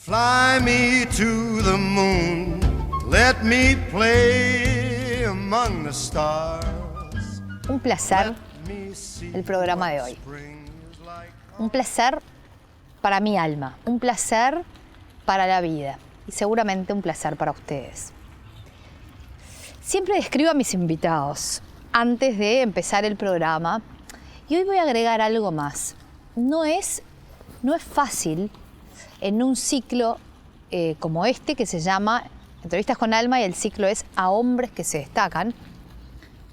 Fly me to the moon, let me play among the stars. Un placer el programa de hoy. Un placer para mi alma, un placer para la vida y seguramente un placer para ustedes. Siempre describo a mis invitados antes de empezar el programa y hoy voy a agregar algo más. No es fácil en un ciclo como este que se llama Entrevistas con Alma y el ciclo es A hombres que se destacan.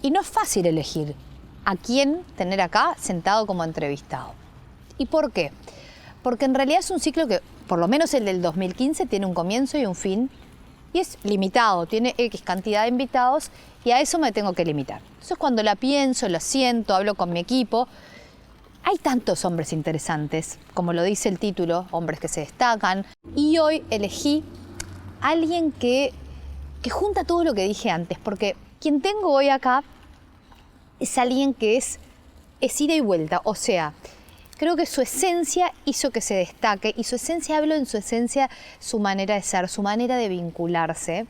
Y no es fácil elegir a quién tener acá sentado como entrevistado. ¿Y por qué? Porque en realidad es un ciclo que, por lo menos el del 2015, tiene un comienzo y un fin. Y es limitado, tiene X cantidad de invitados y a eso me tengo que limitar. Entonces cuando la pienso, lo siento, hablo con mi equipo. Hay tantos hombres interesantes, como lo dice el título, hombres que se destacan. Y hoy elegí a alguien que junta todo lo que dije antes, porque quien tengo hoy acá es alguien que es ida y vuelta. O sea, creo que su esencia hizo que se destaque, y su esencia, hablo en su esencia, su manera de ser, su manera de vincularse,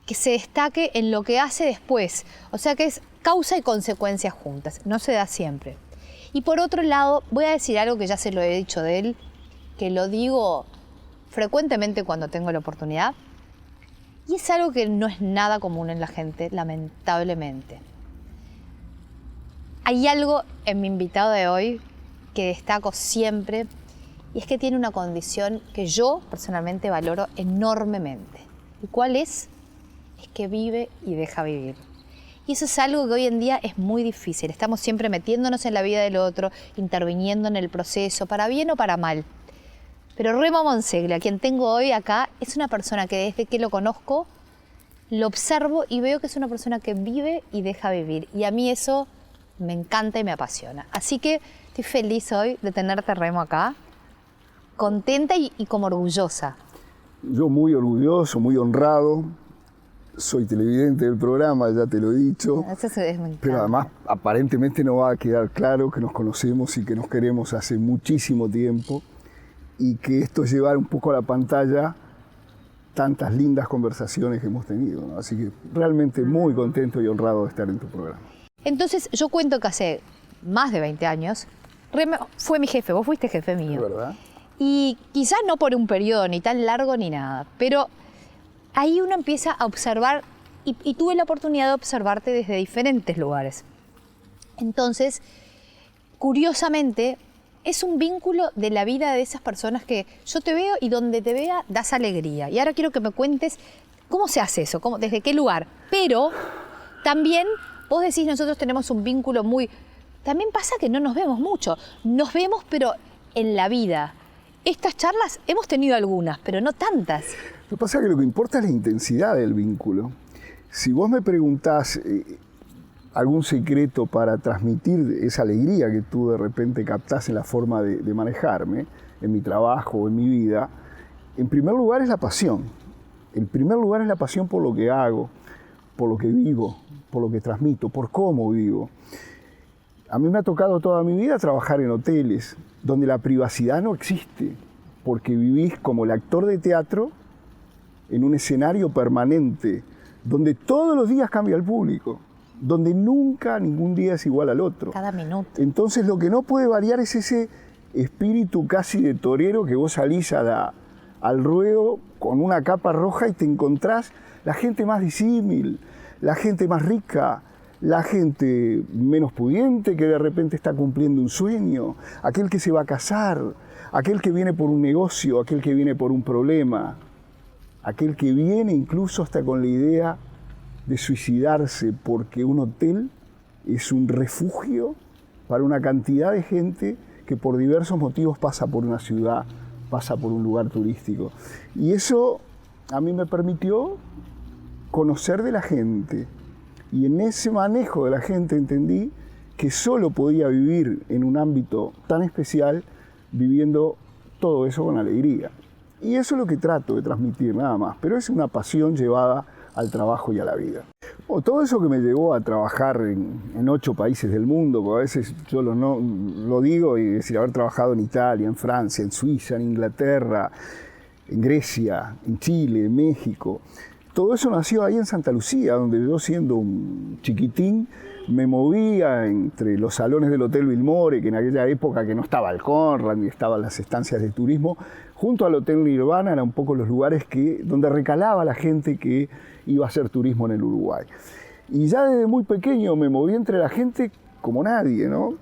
que se destaque en lo que hace después. O sea que es causa y consecuencia juntas, no se da siempre. Y por otro lado, voy a decir algo que ya se lo he dicho de él, que lo digo frecuentemente cuando tengo la oportunidad, y es algo que no es nada común en la gente, lamentablemente. Hay algo en mi invitado de hoy que destaco siempre, y es que tiene una condición que yo personalmente valoro enormemente. ¿Y cuál es? Es que vive y deja vivir. Y eso es algo que hoy en día es muy difícil. Estamos siempre metiéndonos en la vida del otro, interviniendo en el proceso, para bien o para mal. Pero Remo Monseglia, quien tengo hoy acá, es una persona que desde que lo conozco, lo observo y veo que es una persona que vive y deja vivir. Y a mí eso me encanta y me apasiona. Así que estoy feliz hoy de tenerte, Remo, acá, contenta y como orgullosa. Yo muy orgulloso, muy honrado. Soy televidente del programa, ya te lo he dicho. Eso me encanta. Pero además, aparentemente no va a quedar claro que nos conocemos y que nos queremos hace muchísimo tiempo y que esto es llevar un poco a la pantalla tantas lindas conversaciones que hemos tenido, ¿no? Así que realmente muy contento y honrado de estar en tu programa. Entonces, yo cuento que hace más de 20 años, Remo fue mi jefe, vos fuiste jefe mío. ¿Verdad? Y quizás no por un periodo ni tan largo ni nada, pero ahí uno empieza a observar, y tuve la oportunidad de observarte desde diferentes lugares. Entonces, curiosamente, es un vínculo de la vida de esas personas que yo te veo y donde te vea das alegría. Y ahora quiero que me cuentes cómo se hace eso, desde qué lugar. Pero también vos decís, nosotros tenemos un vínculo muy... También pasa que no nos vemos mucho. Nos vemos, pero en la vida. Estas charlas hemos tenido algunas, pero no tantas. Lo que pasa es que lo que importa es la intensidad del vínculo. Si vos me preguntás algún secreto para transmitir esa alegría que tú de repente captás en la forma de manejarme, en mi trabajo, en mi vida, en primer lugar es la pasión. En primer lugar es la pasión por lo que hago, por lo que vivo, por lo que transmito, por cómo vivo. A mí me ha tocado toda mi vida trabajar en hoteles, donde la privacidad no existe, porque vivís como el actor de teatro en un escenario permanente, donde todos los días cambia el público, donde nunca ningún día es igual al otro. Cada minuto. Entonces lo que no puede variar es ese espíritu casi de torero que vos salís al ruedo con una capa roja y te encontrás la gente más disímil, la gente más rica, la gente menos pudiente que de repente está cumpliendo un sueño, aquel que se va a casar, aquel que viene por un negocio, aquel que viene por un problema, aquel que viene incluso hasta con la idea de suicidarse porque un hotel es un refugio para una cantidad de gente que por diversos motivos pasa por una ciudad, pasa por un lugar turístico. Y eso a mí me permitió conocer de la gente. Y en ese manejo de la gente entendí que solo podía vivir en un ámbito tan especial viviendo todo eso con alegría. Y eso es lo que trato de transmitir, nada más. Pero es una pasión llevada al trabajo y a la vida. Bueno, todo eso que me llevó a trabajar en 8 países del mundo, porque a veces yo lo digo y decir haber trabajado en Italia, en Francia, en Suiza, en Inglaterra, en Grecia, en Chile, en México. Todo eso nació ahí en Santa Lucía, donde yo, siendo un chiquitín, me movía entre los salones del Hotel Bilmore, que en aquella época que no estaba el Conrad ni estaban las estancias de turismo, junto al Hotel Nirvana eran un poco los lugares donde recalaba la gente que iba a hacer turismo en el Uruguay. Y ya desde muy pequeño me moví entre la gente como nadie, ¿no?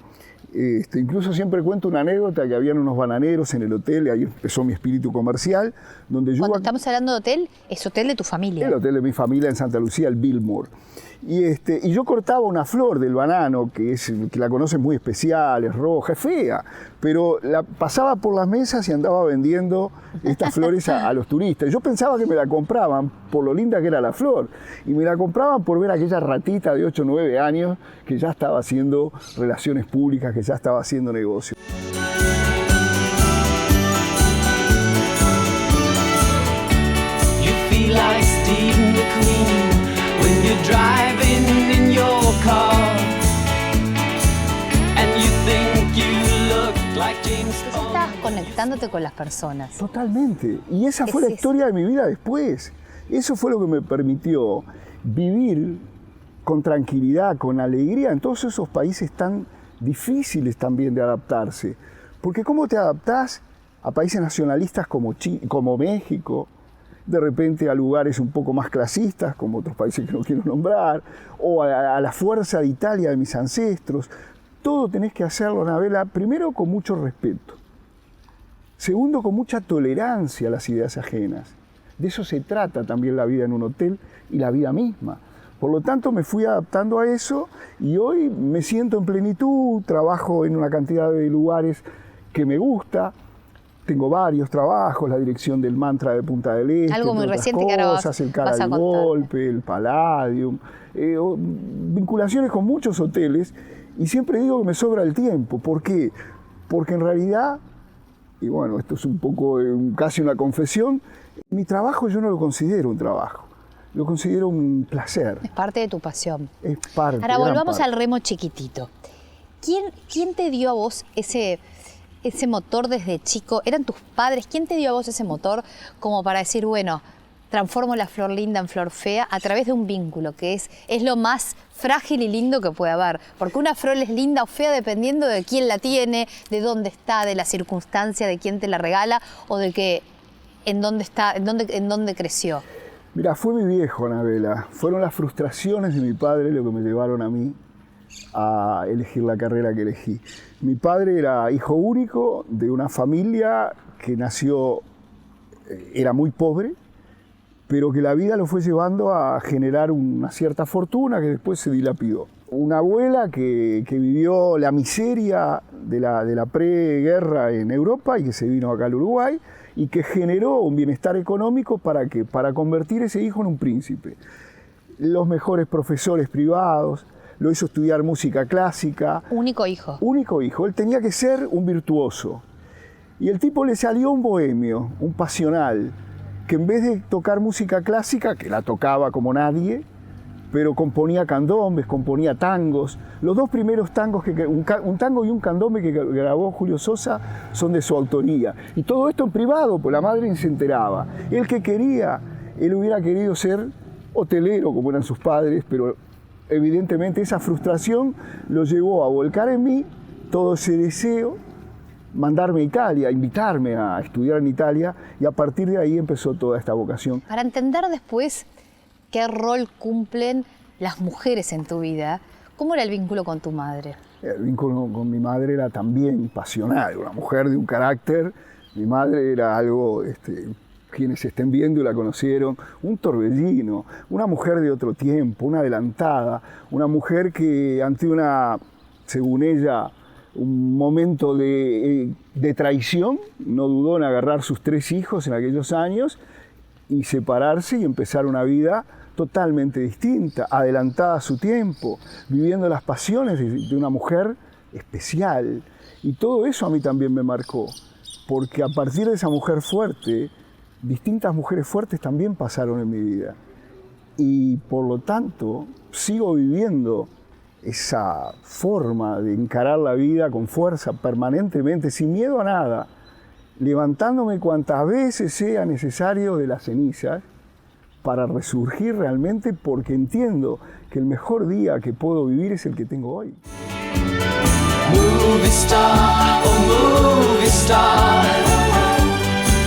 Incluso siempre cuento una anécdota, que habían unos bananeros en el hotel, y ahí empezó mi espíritu comercial, donde yo... Cuando estamos hablando de hotel, es hotel de tu familia. El hotel de mi familia en Santa Lucía, el Biltmore. Y yo cortaba una flor del banano, que la conoces, muy especial, es roja, es fea, pero la pasaba por las mesas y andaba vendiendo estas flores a los turistas. Yo pensaba que me la compraban por lo linda que era la flor, y me la compraban por ver a aquella ratita de 8 o 9 años que ya estaba haciendo relaciones públicas, que ya estaba haciendo negocio. You feel like Steve McQueen when you're driving in your car and you think you look like James Entonces Bond. estabas conectándote con las personas. Totalmente. Y esa fue la Es historia de mi vida después. Eso fue lo que me permitió vivir con tranquilidad, con alegría en todos esos países tan difíciles también de adaptarse. Porque ¿cómo te adaptás a países nacionalistas como México, de repente a lugares un poco más clasistas, como otros países que no quiero nombrar, o a la fuerza de Italia de mis ancestros? Todo tenés que hacerlo, Anabela, primero con mucho respeto. Segundo, con mucha tolerancia a las ideas ajenas. De eso se trata también la vida en un hotel y la vida misma. Por lo tanto, me fui adaptando a eso y hoy me siento en plenitud, trabajo en una cantidad de lugares que me gusta. Tengo varios trabajos, la dirección del Mantra de Punta del Este, Algo muy entre otras reciente que ahora cosas, el Cara vas a al contar. Golpe, el Palladium, vinculaciones con muchos hoteles, y siempre digo que me sobra el tiempo. ¿Por qué? Porque en realidad, y bueno, esto es un poco casi una confesión, mi trabajo yo no lo considero un trabajo, lo considero un placer. Es parte de tu pasión. Es parte. Ahora gran volvamos parte. al remo chiquitito. ¿Quién te dio a vos ese motor desde chico? ¿Eran tus padres? ¿Quién te dio a vos ese motor como para decir, bueno, transformo la flor linda en flor fea a través de un vínculo, que es lo más frágil y lindo que puede haber? Porque una flor es linda o fea dependiendo de quién la tiene, de dónde está, de la circunstancia, de quién te la regala o de en dónde está, en dónde creció. Mira, fue mi viejo, Anabela. Fueron las frustraciones de mi padre lo que me llevaron a mí a elegir la carrera que elegí. Mi padre era hijo único de una familia que era muy pobre, pero que la vida lo fue llevando a generar una cierta fortuna que después se dilapidó. Una abuela que vivió la miseria de la preguerra en Europa y que se vino acá al Uruguay y que generó un bienestar económico para convertir ese hijo en un príncipe. Los mejores profesores privados, lo hizo estudiar música clásica. Único hijo. Único hijo. Él tenía que ser un virtuoso. Y el tipo le salió un bohemio, un pasional, que en vez de tocar música clásica, que la tocaba como nadie, pero componía candombes, componía tangos. Los dos primeros tangos, un tango y un candombe que grabó Julio Sosa, son de su autoría. Y todo esto en privado, pues la madre ni se enteraba. Él él hubiera querido ser hotelero, como eran sus padres, pero evidentemente esa frustración lo llevó a volcar en mí todo ese deseo, mandarme a Italia, invitarme a estudiar en Italia, y a partir de ahí empezó toda esta vocación. Para entender después qué rol cumplen las mujeres en tu vida, ¿cómo era el vínculo con tu madre? El vínculo con mi madre era también pasional, una mujer de un carácter. Mi madre era algo, quienes estén viendo y la conocieron, un torbellino, una mujer de otro tiempo, una adelantada, una mujer que ante según ella, un momento de traición, no dudó en agarrar sus 3 hijos en aquellos años y separarse y empezar una vida totalmente distinta, adelantada a su tiempo, viviendo las pasiones de una mujer especial. Y todo eso a mí también me marcó, porque a partir de esa mujer fuerte, distintas mujeres fuertes también pasaron en mi vida. Y por lo tanto, sigo viviendo esa forma de encarar la vida con fuerza permanentemente, sin miedo a nada, levantándome cuantas veces sea necesario de las cenizas para resurgir realmente, porque entiendo que el mejor día que puedo vivir es el que tengo hoy. Movie star, oh movie star,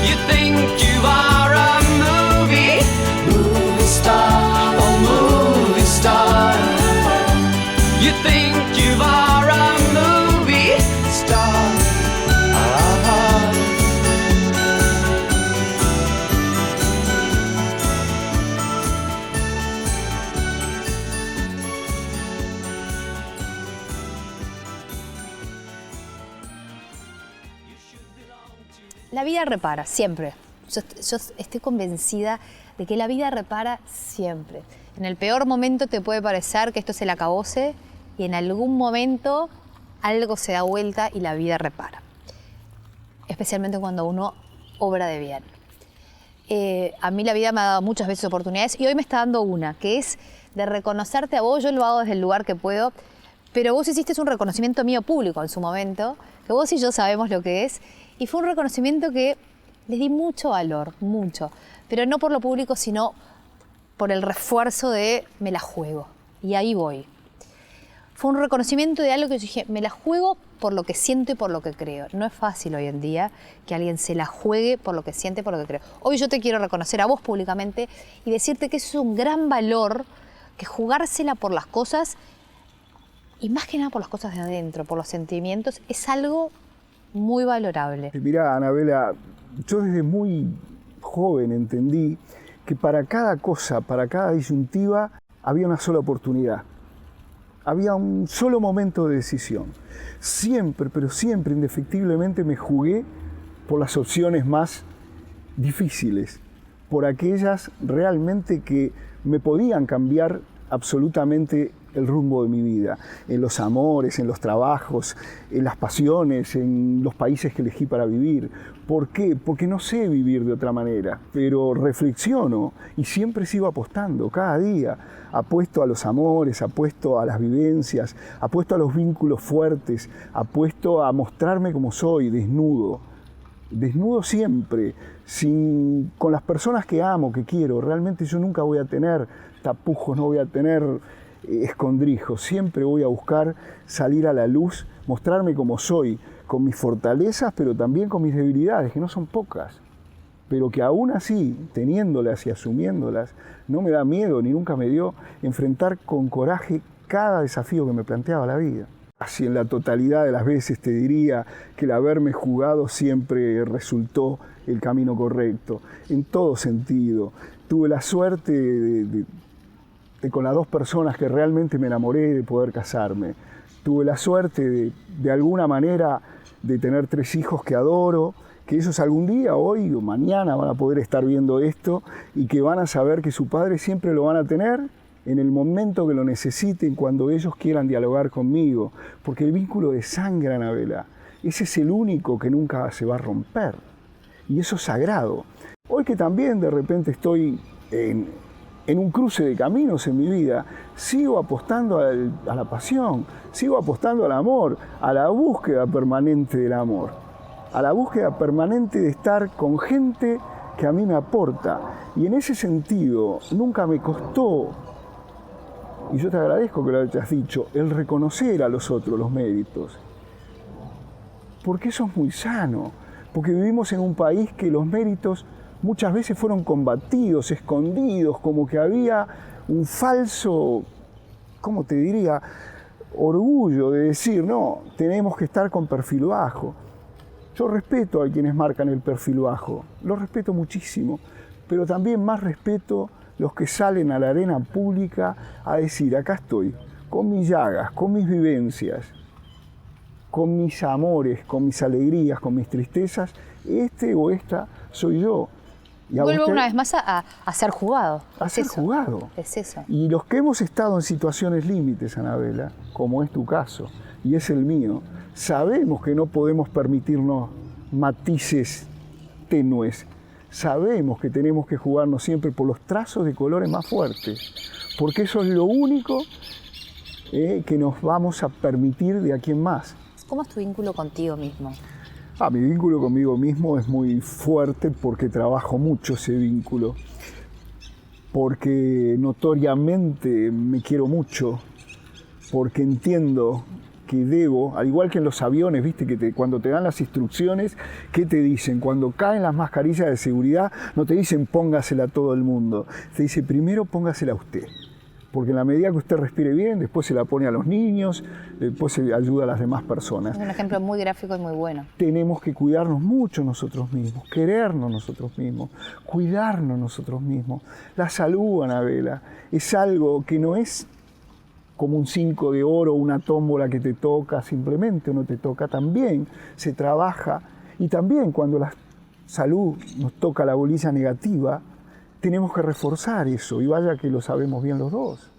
you think you are a movie? Movie star, oh movie star, you think you are a movie star. La vida repara, siempre. Yo estoy convencida de que la vida repara siempre. En el peor momento te puede parecer que esto es el acabose y en algún momento algo se da vuelta y la vida repara. Especialmente cuando uno obra de bien. A mí la vida me ha dado muchas veces oportunidades y hoy me está dando una, que es de reconocerte a vos. Yo lo hago desde el lugar que puedo, pero vos hiciste un reconocimiento mío público en su momento, que vos y yo sabemos lo que es. Y fue un reconocimiento que les di mucho valor, mucho. Pero no por lo público, sino por el refuerzo de me la juego. Y ahí voy. Fue un reconocimiento de algo que yo dije, me la juego por lo que siento y por lo que creo. No es fácil hoy en día que alguien se la juegue por lo que siente y por lo que creo. Hoy yo te quiero reconocer a vos públicamente y decirte que eso es un gran valor, que jugársela por las cosas, y más que nada por las cosas de adentro, por los sentimientos, es algo muy valorable. Mirá, Anabela, yo desde muy joven entendí que para cada cosa, para cada disyuntiva, había una sola oportunidad. Había un solo momento de decisión. Siempre, pero siempre, indefectiblemente, me jugué por las opciones más difíciles, por aquellas realmente que me podían cambiar absolutamente el rumbo de mi vida, en los amores, en los trabajos, en las pasiones, en los países que elegí para vivir. ¿Por qué? Porque no sé vivir de otra manera, pero reflexiono y siempre sigo apostando, cada día. Apuesto a los amores, apuesto a las vivencias, apuesto a los vínculos fuertes, apuesto a mostrarme como soy, desnudo. Desnudo siempre, con las personas que amo, que quiero. Realmente yo nunca voy a tener tapujos, no voy a tener escondrijos. Siempre voy a buscar salir a la luz, mostrarme como soy, con mis fortalezas, pero también con mis debilidades, que no son pocas, pero que aún así, teniéndolas y asumiéndolas, no me da miedo, ni nunca me dio, enfrentar con coraje cada desafío que me planteaba la vida. Así en la totalidad de las veces te diría que el haberme jugado siempre resultó el camino correcto, en todo sentido. Tuve la suerte de con las dos personas que realmente me enamoré de poder casarme. Tuve la suerte de alguna manera de tener 3 hijos que adoro, que ellos algún día, hoy o mañana, van a poder estar viendo esto y que van a saber que su padre siempre lo van a tener en el momento que lo necesiten, cuando ellos quieran dialogar conmigo. Porque el vínculo de sangre, Anabela, ese es el único que nunca se va a romper. Y eso es sagrado. Hoy que también de repente estoy en un cruce de caminos en mi vida, sigo apostando a la pasión, sigo apostando al amor, a la búsqueda permanente del amor, a la búsqueda permanente de estar con gente que a mí me aporta. Y en ese sentido, nunca me costó, y yo te agradezco que lo hayas dicho, el reconocer a los otros los méritos. Porque eso es muy sano, porque vivimos en un país que los méritos muchas veces fueron combatidos, escondidos, como que había un falso, ¿cómo te diría?, orgullo de decir, no, tenemos que estar con perfil bajo. Yo respeto a quienes marcan el perfil bajo, lo respeto muchísimo, pero también más respeto los que salen a la arena pública a decir, acá estoy, con mis llagas, con mis vivencias, con mis amores, con mis alegrías, con mis tristezas, este o esta soy yo. Y vuelvo una vez más a ser jugado. A ser jugado. Es eso. Y los que hemos estado en situaciones límites, Anabela, como es tu caso y es el mío, sabemos que no podemos permitirnos matices tenues. Sabemos que tenemos que jugarnos siempre por los trazos de colores más fuertes, porque eso es lo único que nos vamos a permitir de aquí en más. ¿Cómo es tu vínculo contigo mismo? Mi vínculo conmigo mismo es muy fuerte porque trabajo mucho ese vínculo, porque notoriamente me quiero mucho, porque entiendo que debo, al igual que en los aviones, viste que cuando te dan las instrucciones, ¿qué te dicen? Cuando caen las mascarillas de seguridad, no te dicen póngasela a todo el mundo, te dice primero póngasela a usted. Porque en la medida que usted respire bien, después se la pone a los niños, después se ayuda a las demás personas. Es un ejemplo muy gráfico y muy bueno. Tenemos que cuidarnos mucho nosotros mismos, querernos nosotros mismos, cuidarnos nosotros mismos. La salud, Anabela, es algo que no es como un 5 de oro, una tómbola que te toca simplemente o no te toca. También se trabaja, y también cuando la salud nos toca la bolilla negativa, tenemos que reforzar eso, y vaya que lo sabemos bien los dos.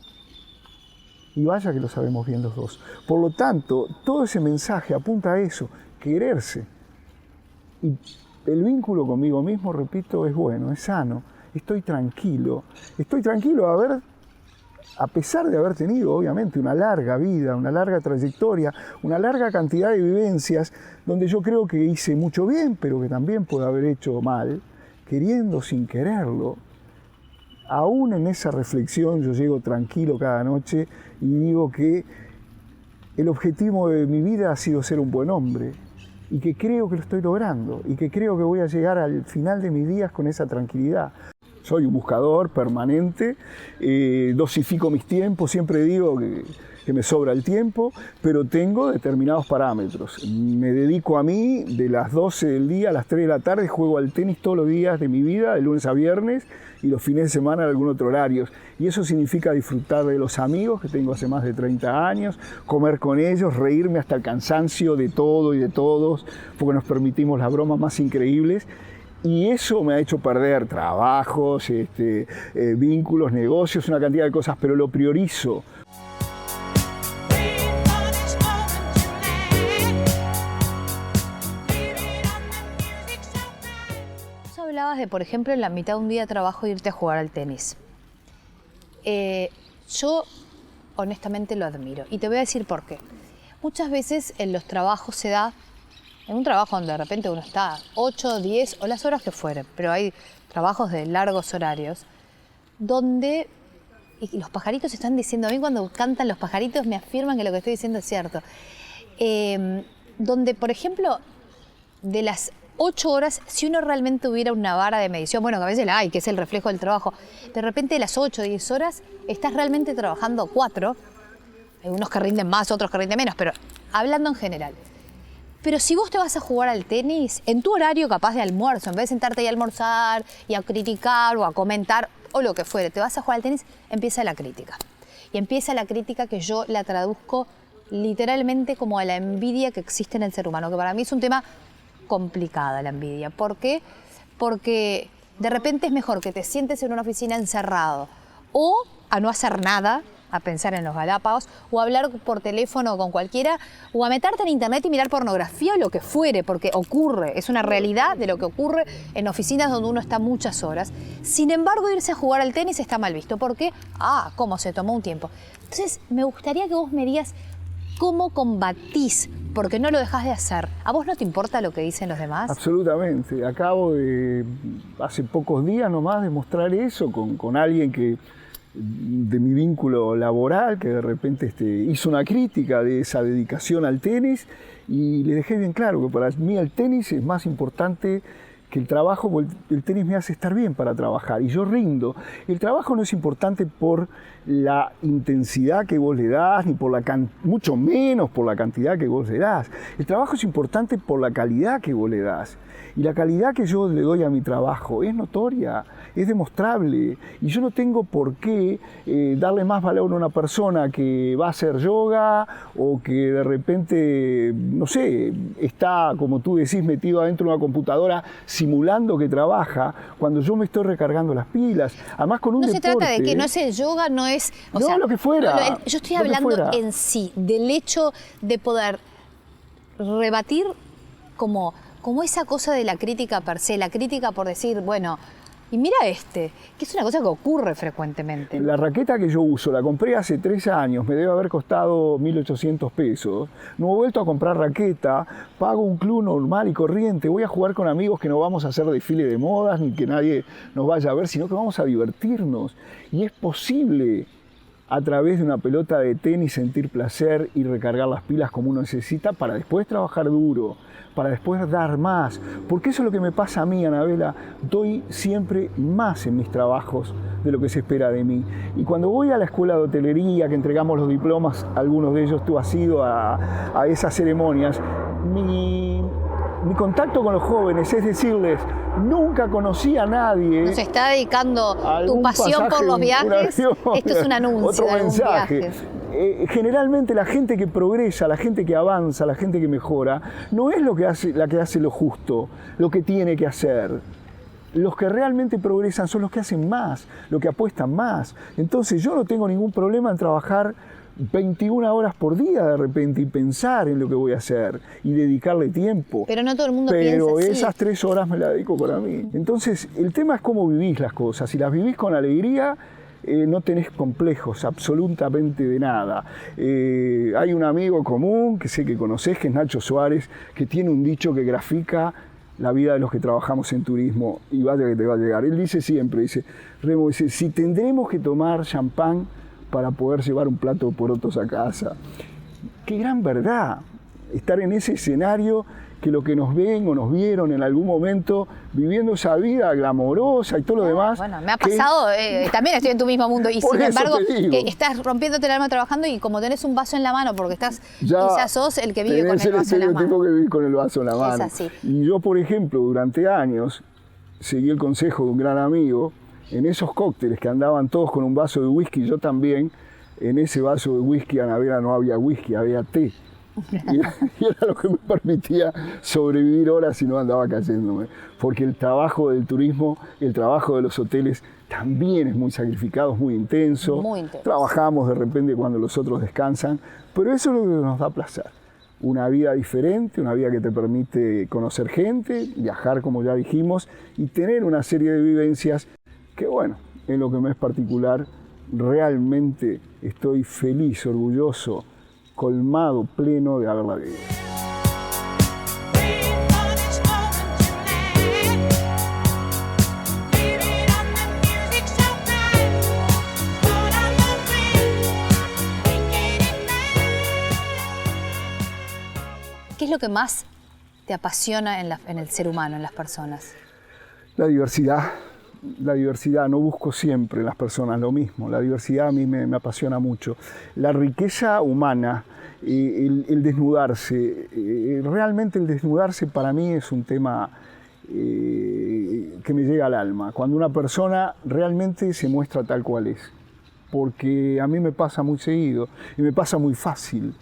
Y vaya que lo sabemos bien los dos. Por lo tanto, todo ese mensaje apunta a eso, quererse. Y el vínculo conmigo mismo, repito, es bueno, es sano. Estoy tranquilo a pesar de haber tenido, obviamente, una larga vida, una larga trayectoria, una larga cantidad de vivencias, donde yo creo que hice mucho bien, pero que también puedo haber hecho mal, queriendo sin quererlo. Aún en esa reflexión yo llego tranquilo cada noche y digo que el objetivo de mi vida ha sido ser un buen hombre y que creo que lo estoy logrando y que creo que voy a llegar al final de mis días con esa tranquilidad. Soy un buscador permanente, dosifico mis tiempos, siempre digo que me sobra el tiempo, pero tengo determinados parámetros. Me dedico a mí de las 12 del día a las 3 de la tarde, juego al tenis todos los días de mi vida, de lunes a viernes, y los fines de semana en algún otro horario. Y eso significa disfrutar de los amigos que tengo hace más de 30 años, comer con ellos, reírme hasta el cansancio de todo y de todos, porque nos permitimos las bromas más increíbles. Y eso me ha hecho perder trabajos, vínculos, negocios, una cantidad de cosas, pero lo priorizo. Vos hablabas de, por ejemplo, en la mitad de un día de trabajo irte a jugar al tenis. Yo honestamente lo admiro y te voy a decir por qué. Muchas veces en los trabajos se da, en un trabajo donde de repente uno está 8, 10 o las horas que fueren, pero hay trabajos de largos horarios, donde, y los pajaritos están diciendo, a mí cuando cantan los pajaritos me afirman que lo que estoy diciendo es cierto, donde, por ejemplo, de las 8 horas, si uno realmente hubiera una vara de medición, bueno, que a veces la hay, que es el reflejo del trabajo, de repente de las 8 o 10 horas estás realmente trabajando 4, hay unos que rinden más, otros que rinden menos, pero hablando en general. Pero si vos te vas a jugar al tenis, en tu horario capaz de almuerzo, en vez de sentarte ahí a almorzar y a criticar o a comentar o lo que fuere, te vas a jugar al tenis, empieza la crítica. Y empieza la crítica que yo la traduzco literalmente como a la envidia que existe en el ser humano, que para mí es un tema complicado, la envidia. ¿Por qué? Porque de repente es mejor que te sientes en una oficina encerrado o a no hacer nada, a pensar en los Galápagos, o a hablar por teléfono con cualquiera, o a meterte en internet y mirar pornografía o lo que fuere, porque ocurre, es una realidad de lo que ocurre en oficinas donde uno está muchas horas. Sin embargo, irse a jugar al tenis está mal visto, porque, cómo se tomó un tiempo. Entonces, me gustaría que vos me digas cómo combatís, porque no lo dejás de hacer. ¿A vos no te importa lo que dicen los demás? Absolutamente. Acabo de, hace pocos días nomás, de mostrar eso con alguien de mi vínculo laboral, que de repente hizo una crítica de esa dedicación al tenis, y le dejé bien claro que para mí el tenis es más importante que el trabajo, porque el tenis me hace estar bien para trabajar y yo rindo. El trabajo no es importante por la intensidad que vos le das, ni por mucho menos por la cantidad que vos le das. El trabajo es importante por la calidad que vos le das. Y la calidad que yo le doy a mi trabajo es notoria, es demostrable. Y yo no tengo por qué darle más valor a una persona que va a hacer yoga o que de repente, no sé, está, como tú decís, metido adentro de una computadora simulando que trabaja, cuando yo me estoy recargando las pilas. Además, con un deporte... No se trata de que no es el yoga, no es... lo que fuera. Yo estoy hablando en sí, del hecho de poder rebatir como esa cosa de la crítica per se, la crítica por decir, bueno, Y mira que es una cosa que ocurre frecuentemente. La raqueta que yo uso, la compré hace 3 años, me debe haber costado 1.800 pesos. No he vuelto a comprar raqueta, pago un club normal y corriente, voy a jugar con amigos que no vamos a hacer desfile de modas, ni que nadie nos vaya a ver, sino que vamos a divertirnos. Y es posible, a través de una pelota de tenis, sentir placer y recargar las pilas como uno necesita para después trabajar duro, para después dar más. Porque eso es lo que me pasa a mí, Anabela. Doy siempre más en mis trabajos de lo que se espera de mí. Y cuando voy a la escuela de hotelería, que entregamos los diplomas, algunos de ellos tú has ido a esas ceremonias, mi contacto con los jóvenes es decirles, nunca conocí a nadie. Nos está dedicando tu Algún pasión pasaje por los en un viajes. avión, Esto es un anuncio otro de algún mensaje. viaje. Generalmente la gente que progresa, la gente que avanza, la gente que mejora, no es la que hace lo justo, lo que tiene que hacer. Los que realmente progresan son los que hacen más, los que apuestan más. Entonces yo no tengo ningún problema en trabajar 21 horas por día de repente y pensar en lo que voy a hacer y dedicarle tiempo. Pero no todo el mundo piensa Pero así. esas 3 horas me las dedico para mí. Entonces el tema es cómo vivís las cosas. Si las vivís con alegría, no tenés complejos absolutamente de nada. Hay un amigo común que sé que conocés, que es Nacho Suárez, que tiene un dicho que grafica la vida de los que trabajamos en turismo, y vaya que te va a llegar. Él dice siempre, Remo, si tendremos que tomar champán para poder llevar un plato de porotos a casa. ¡Qué gran verdad! Estar en ese escenario, que lo que nos ven o nos vieron en algún momento viviendo esa vida glamorosa y todo lo demás. Bueno, me ha pasado, también estoy en tu mismo mundo y Por sin eso embargo te digo. que estás rompiéndote el alma trabajando y como tenés un vaso en la mano porque estás, Ya quizás sos el que vive con tenés el vaso en la estereotipo mano. que vive con el vaso en la mano. así. Y yo, por ejemplo, durante años seguí el consejo de un gran amigo. En esos cócteles que andaban todos con un vaso de whisky, yo también, en ese vaso de whisky, Anabela, no había whisky, había té. Y era lo que me permitía sobrevivir horas y no andaba cayéndome. Porque el trabajo del turismo, el trabajo de los hoteles también es muy sacrificado, es muy intenso. Muy intenso. Trabajamos de repente cuando los otros descansan, pero eso es lo que nos da placer. Una vida diferente, una vida que te permite conocer gente, viajar como ya dijimos, y tener una serie de vivencias que, bueno, en lo que me es particular, realmente estoy feliz, orgulloso, colmado, pleno de haberla vivido. ¿Qué es lo que más te apasiona en el ser humano, en las personas? La diversidad, no busco siempre en las personas lo mismo, la diversidad a mí me apasiona mucho. La riqueza humana, el desnudarse, realmente el desnudarse para mí es un tema que me llega al alma, cuando una persona realmente se muestra tal cual es, porque a mí me pasa muy seguido y me pasa muy fácil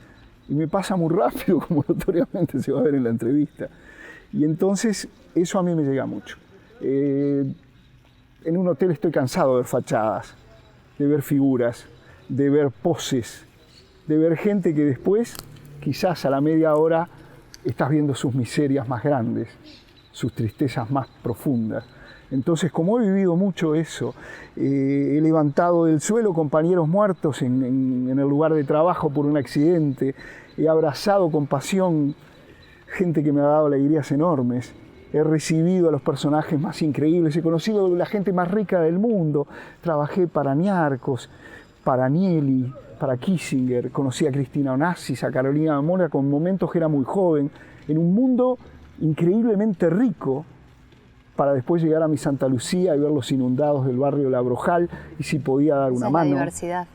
y me pasa muy rápido, como notoriamente se va a ver en la entrevista, y entonces eso a mí me llega mucho. En un hotel estoy cansado de ver fachadas, de ver figuras, de ver poses, de ver gente que después, quizás a la media hora, estás viendo sus miserias más grandes, sus tristezas más profundas. Entonces, como he vivido mucho eso, he levantado del suelo compañeros muertos en el lugar de trabajo por un accidente, he abrazado con pasión gente que me ha dado alegrías enormes, he recibido a los personajes más increíbles, he conocido a la gente más rica del mundo, trabajé para Niarcos, para Agnelli, para Kissinger, conocí a Cristina Onassis, a Carolina Mora con momentos que era muy joven, en un mundo increíblemente rico, para después llegar a mi Santa Lucía y ver los inundados del barrio La Brojal, y si podía dar una mano,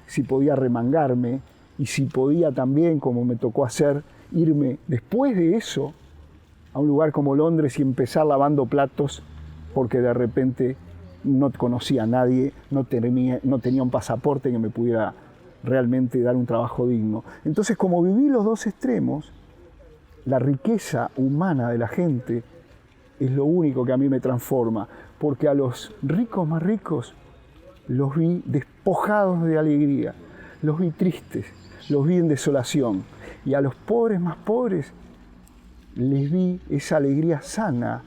si podía remangarme, y si podía también, como me tocó hacer, irme después de eso a un lugar como Londres y empezar lavando platos, porque de repente no conocía a nadie, no tenía un pasaporte que me pudiera realmente dar un trabajo digno. Entonces, como viví los dos extremos, la riqueza humana de la gente es lo único que a mí me transforma, porque a los ricos más ricos los vi despojados de alegría, los vi tristes, los vi en desolación, y a los pobres más pobres les vi esa alegría sana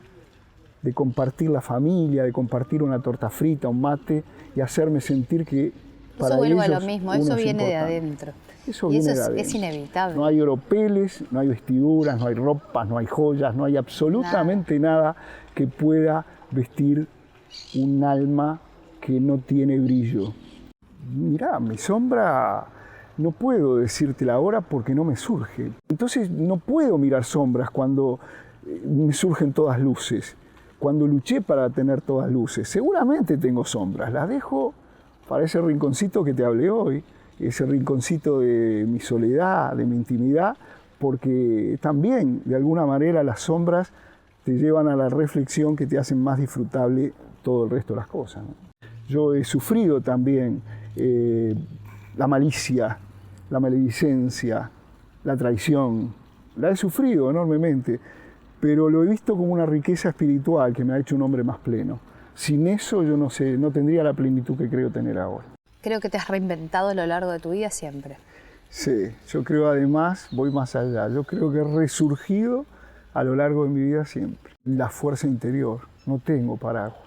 de compartir la familia, de compartir una torta frita, un mate y hacerme sentir que para Eso vuelvo a ellos lo mismo, uno eso es viene de importante. adentro. Eso Y viene eso de adentro. es inevitable. No hay oropeles, no hay vestiduras, no hay ropas, no hay joyas, no hay absolutamente nada que pueda vestir un alma que no tiene brillo. Mirá, mi sombra no puedo decírtela ahora porque no me surge. Entonces no puedo mirar sombras cuando me surgen todas luces. Cuando luché para tener todas luces, seguramente tengo sombras. Las dejo para ese rinconcito que te hablé hoy, ese rinconcito de mi soledad, de mi intimidad, porque también, de alguna manera, las sombras te llevan a la reflexión que te hacen más disfrutable todo el resto de las cosas, ¿no? Yo he sufrido también la malicia, la maledicencia, la traición. La he sufrido enormemente, pero lo he visto como una riqueza espiritual que me ha hecho un hombre más pleno. Sin eso yo no sé, no tendría la plenitud que creo tener ahora. Creo que te has reinventado a lo largo de tu vida siempre. Sí, yo creo además, voy más allá, yo creo que he resurgido a lo largo de mi vida siempre. La fuerza interior, no tengo paraguas.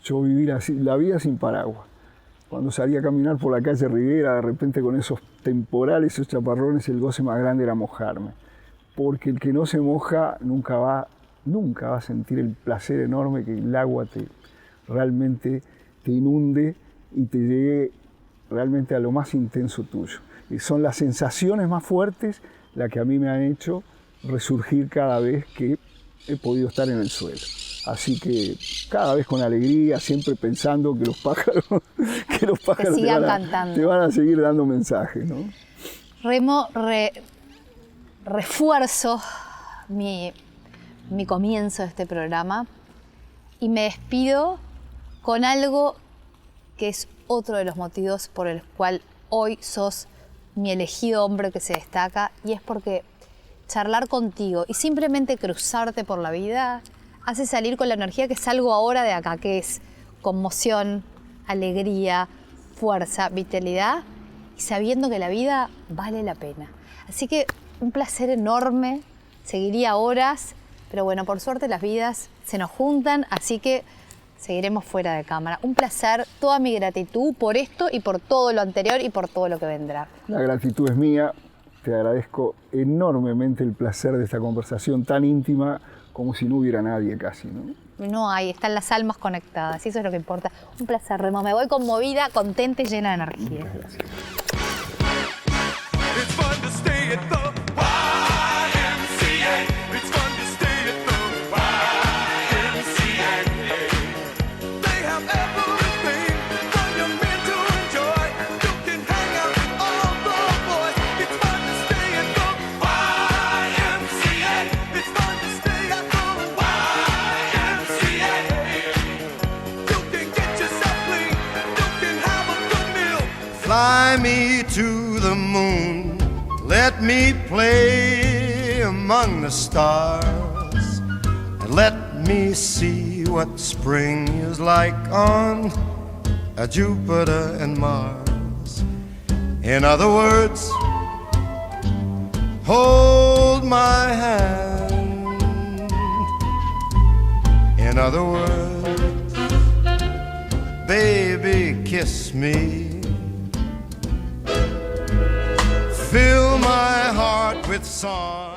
Yo viví la vida sin paraguas. Cuando salí a caminar por la calle Rivera, de repente con esos temporales, esos chaparrones, el goce más grande era mojarme. Porque el que no se moja nunca va a sentir el placer enorme que el agua realmente te inunde y te llegue realmente a lo más intenso tuyo. Y son las sensaciones más fuertes las que a mí me han hecho resurgir cada vez que he podido estar en el suelo. Así que cada vez con alegría, siempre pensando que los pájaros, te van a seguir dando mensajes, ¿no? Remo, refuerzo mi comienzo de este programa y me despido con algo que es otro de los motivos por el cual hoy sos mi elegido hombre que se destaca, y es porque charlar contigo y simplemente cruzarte por la vida hace salir con la energía que salgo ahora de acá, que es conmoción, alegría, fuerza, vitalidad, y sabiendo que la vida vale la pena. Así que un placer enorme, seguiría horas, pero bueno, por suerte las vidas se nos juntan, así que seguiremos fuera de cámara. Un placer, toda mi gratitud por esto y por todo lo anterior y por todo lo que vendrá. La gratitud es mía, te agradezco enormemente el placer de esta conversación tan íntima, como si no hubiera nadie casi, ¿no? No hay, están las almas conectadas y eso es lo que importa. Un placer, Remo, me voy conmovida, contenta y llena de energía. Muchas gracias. It's fun to stay at the YMCA. It's fun to stay at the YMCA. They have everything for young men to enjoy. You can hang out with all the boys. It's fun to stay at the YMCA. It's fun to stay at the YMCA. You can get yourself clean. You can have a good meal. Fly me to the moon. Let me play among the stars, and let me see what spring is like on Jupiter and Mars. In other words, hold my hand. In other words, baby, kiss me. Fill my heart with song.